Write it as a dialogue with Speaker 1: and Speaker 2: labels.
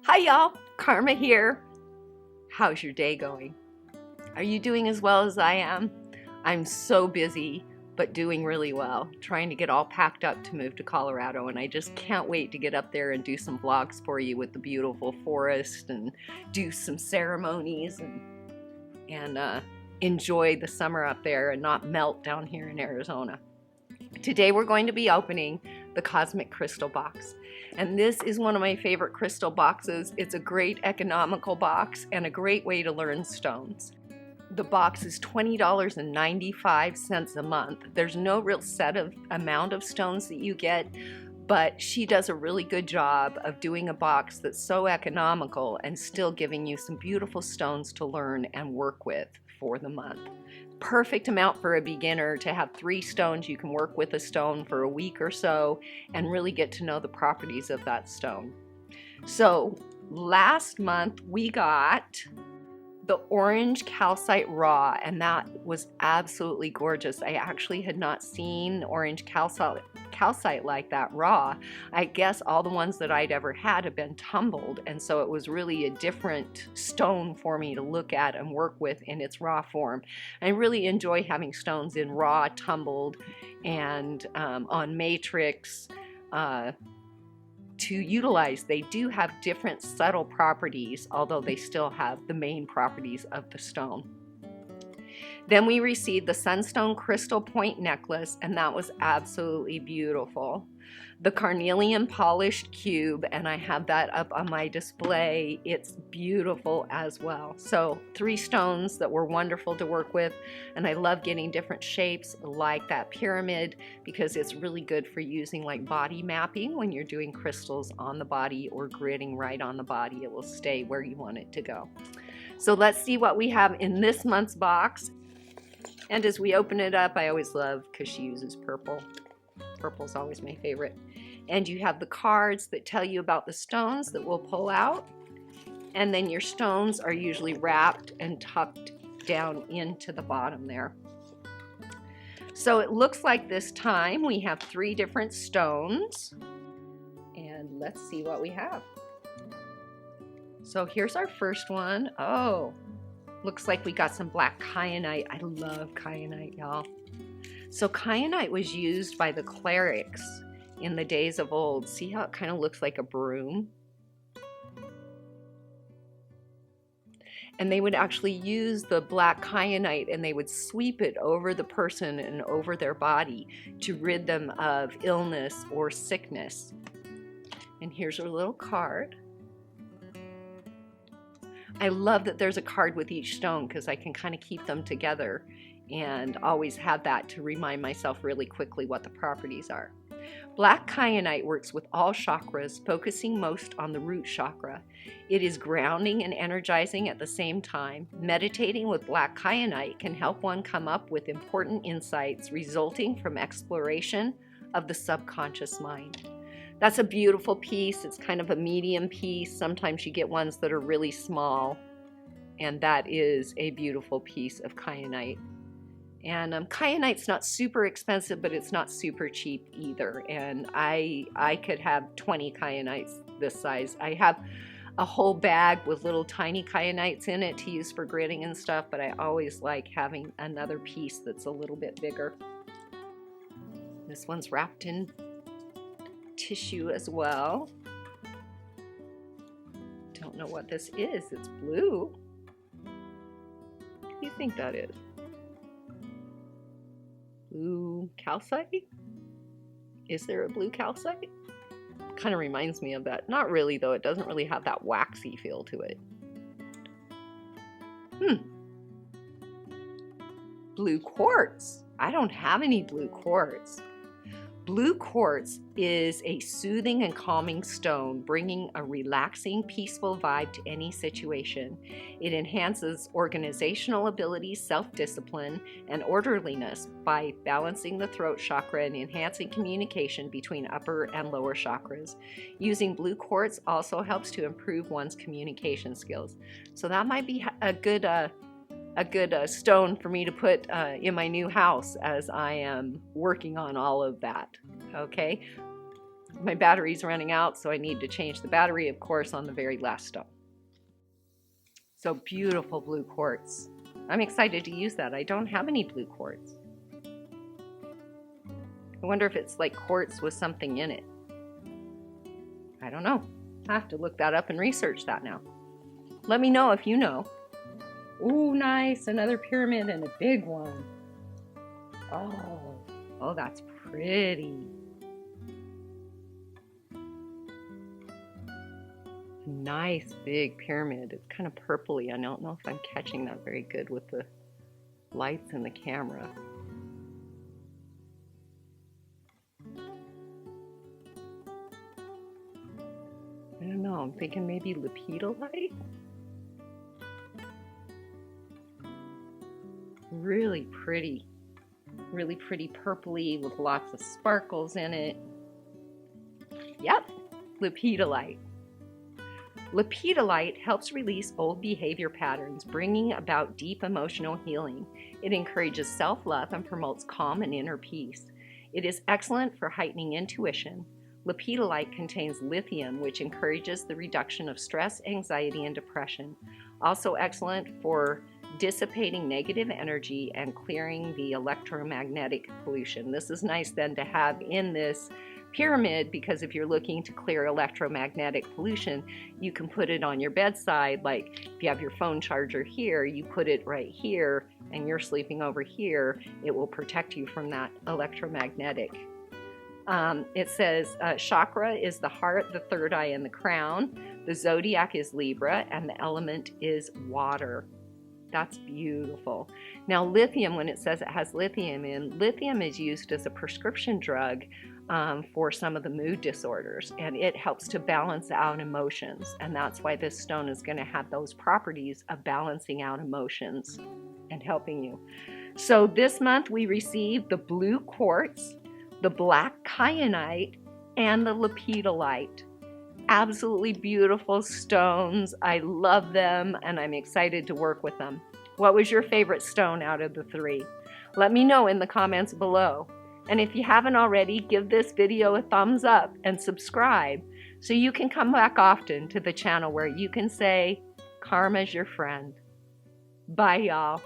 Speaker 1: Hi y'all, Karma here. How's your day going? Are you doing as well as I am? I'm so busy, but doing really well, trying to get all packed up to move to Colorado, and I just can't wait to get up there and do some vlogs for you with the beautiful forest and do some ceremonies and enjoy the summer up there and not melt down here in Arizona. Today we're going to be opening the Cosmiccrystal box. And this is one of my favorite crystal boxes. It's a great economical box and a great way to learn stones. The box is $20.95 a month. There's no real set of amount of stones that you get, but she does a really good job of doing a box that's so economical and still giving you some beautiful stones to learn and work with for the month. Perfect amount for a beginner to have 3 stones. You can work with a stone for a week or so and really get to know the properties of that stone. So last month we got the orange calcite raw, and that was absolutely gorgeous. I actually had not seen orange calcite like that raw. I guess all the ones that I'd ever had have been tumbled, and so it was really a different stone for me to look at and work with in its raw form. I really enjoy having stones in raw, tumbled, and on matrix to utilize. They do have different subtle properties, although they still have the main properties of the stone. Then we received the Sunstone Crystal Point Necklace, and that was absolutely beautiful. The Carnelian Polished Cube, and I have that up on my display. It's beautiful as well. So 3 stones that were wonderful to work with, and I love getting different shapes like that pyramid because it's really good for using like body mapping when you're doing crystals on the body or gridding right on the body. It will stay where you want it to go. So let's see what we have in this month's box. And as we open it up, I always love because she uses purple. Purple's always my favorite. And you have the cards that tell you about the stones that we'll pull out. And then your stones are usually wrapped and tucked down into the bottom there. So it looks like this time we have 3 different stones. And let's see what we have. So here's our first one. Oh, looks like we got some black kyanite. I love kyanite, y'all. So kyanite was used by the clerics in the days of old. See how it kind of looks like a broom? And they would actually use the black kyanite and they would sweep it over the person and over their body to rid them of illness or sickness. And here's our little card. I love that there's a card with each stone because I can kind of keep them together and always have that to remind myself really quickly what the properties are. Black kyanite works with all chakras, focusing most on the root chakra. It is grounding and energizing at the same time. Meditating with black kyanite can help one come up with important insights resulting from exploration of the subconscious mind. That's a beautiful piece. It's kind of a medium piece. Sometimes you get ones that are really small, and that is a beautiful piece of kyanite. And kyanite's not super expensive, but it's not super cheap either. And I could have 20 kyanites this size. I have a whole bag with little tiny kyanites in it to use for gridding and stuff, but I always like having another piece that's a little bit bigger. This one's wrapped in tissue as well. Don't know what this is. It's blue. What do you think that is? Blue calcite? Is there a blue calcite? Kind of reminds me of that. Not really though. It doesn't really have that waxy feel to it. Blue quartz. I don't have any blue quartz. Blue quartz is a soothing and calming stone, bringing a relaxing, peaceful vibe to any situation. It enhances organizational abilities, self-discipline, and orderliness by balancing the throat chakra and enhancing communication between upper and lower chakras. Using blue quartz also helps to improve one's communication skills. So that might be a good stone for me to put in my new house as I am working on all of that. Okay, My battery's running out, so I need to change the battery, of course, on the very last stone. So beautiful blue quartz. I'm excited to use that. I don't have any blue quartz. I wonder if it's like quartz with something in it. I don't know. I have to look that up and research that now. Let me know if you know. Ooh, nice. Another pyramid and a big one. Oh, that's pretty. Nice big pyramid. It's kind of purpley. I don't know if I'm catching that very good with the lights in the camera. I don't know. I'm thinking maybe lepidolite. Really pretty purpley with lots of sparkles in it. Yep, lepidolite. Lepidolite helps release old behavior patterns, bringing about deep emotional healing. It encourages self-love and promotes calm and inner peace. It is excellent for heightening intuition. Lepidolite contains lithium, which encourages the reduction of stress, anxiety, and depression. Also excellent for dissipating negative energy and clearing the electromagnetic pollution. This is nice then to have in this pyramid, because if you're looking to clear electromagnetic pollution, you can put it on your bedside. Like if you have your phone charger here, you put it right here and you're sleeping over here, it will protect you from that electromagnetic. It says chakra is the heart, the third eye, and the crown. The zodiac is Libra, and the element is water. That's beautiful. Now lithium, when it says it has lithium in, lithium is used as a prescription drug for some of the mood disorders, and it helps to balance out emotions, and that's why this stone is going to have those properties of balancing out emotions and helping you. So this month we received the blue quartz, the black kyanite, and the lepidolite. Absolutely beautiful stones. I love them and I'm excited to work with them. What was your favorite stone out of the three? Let me know in the comments below. And if you haven't already, give this video a thumbs up and subscribe so you can come back often to the channel where you can say, Karma's your friend. Bye, y'all.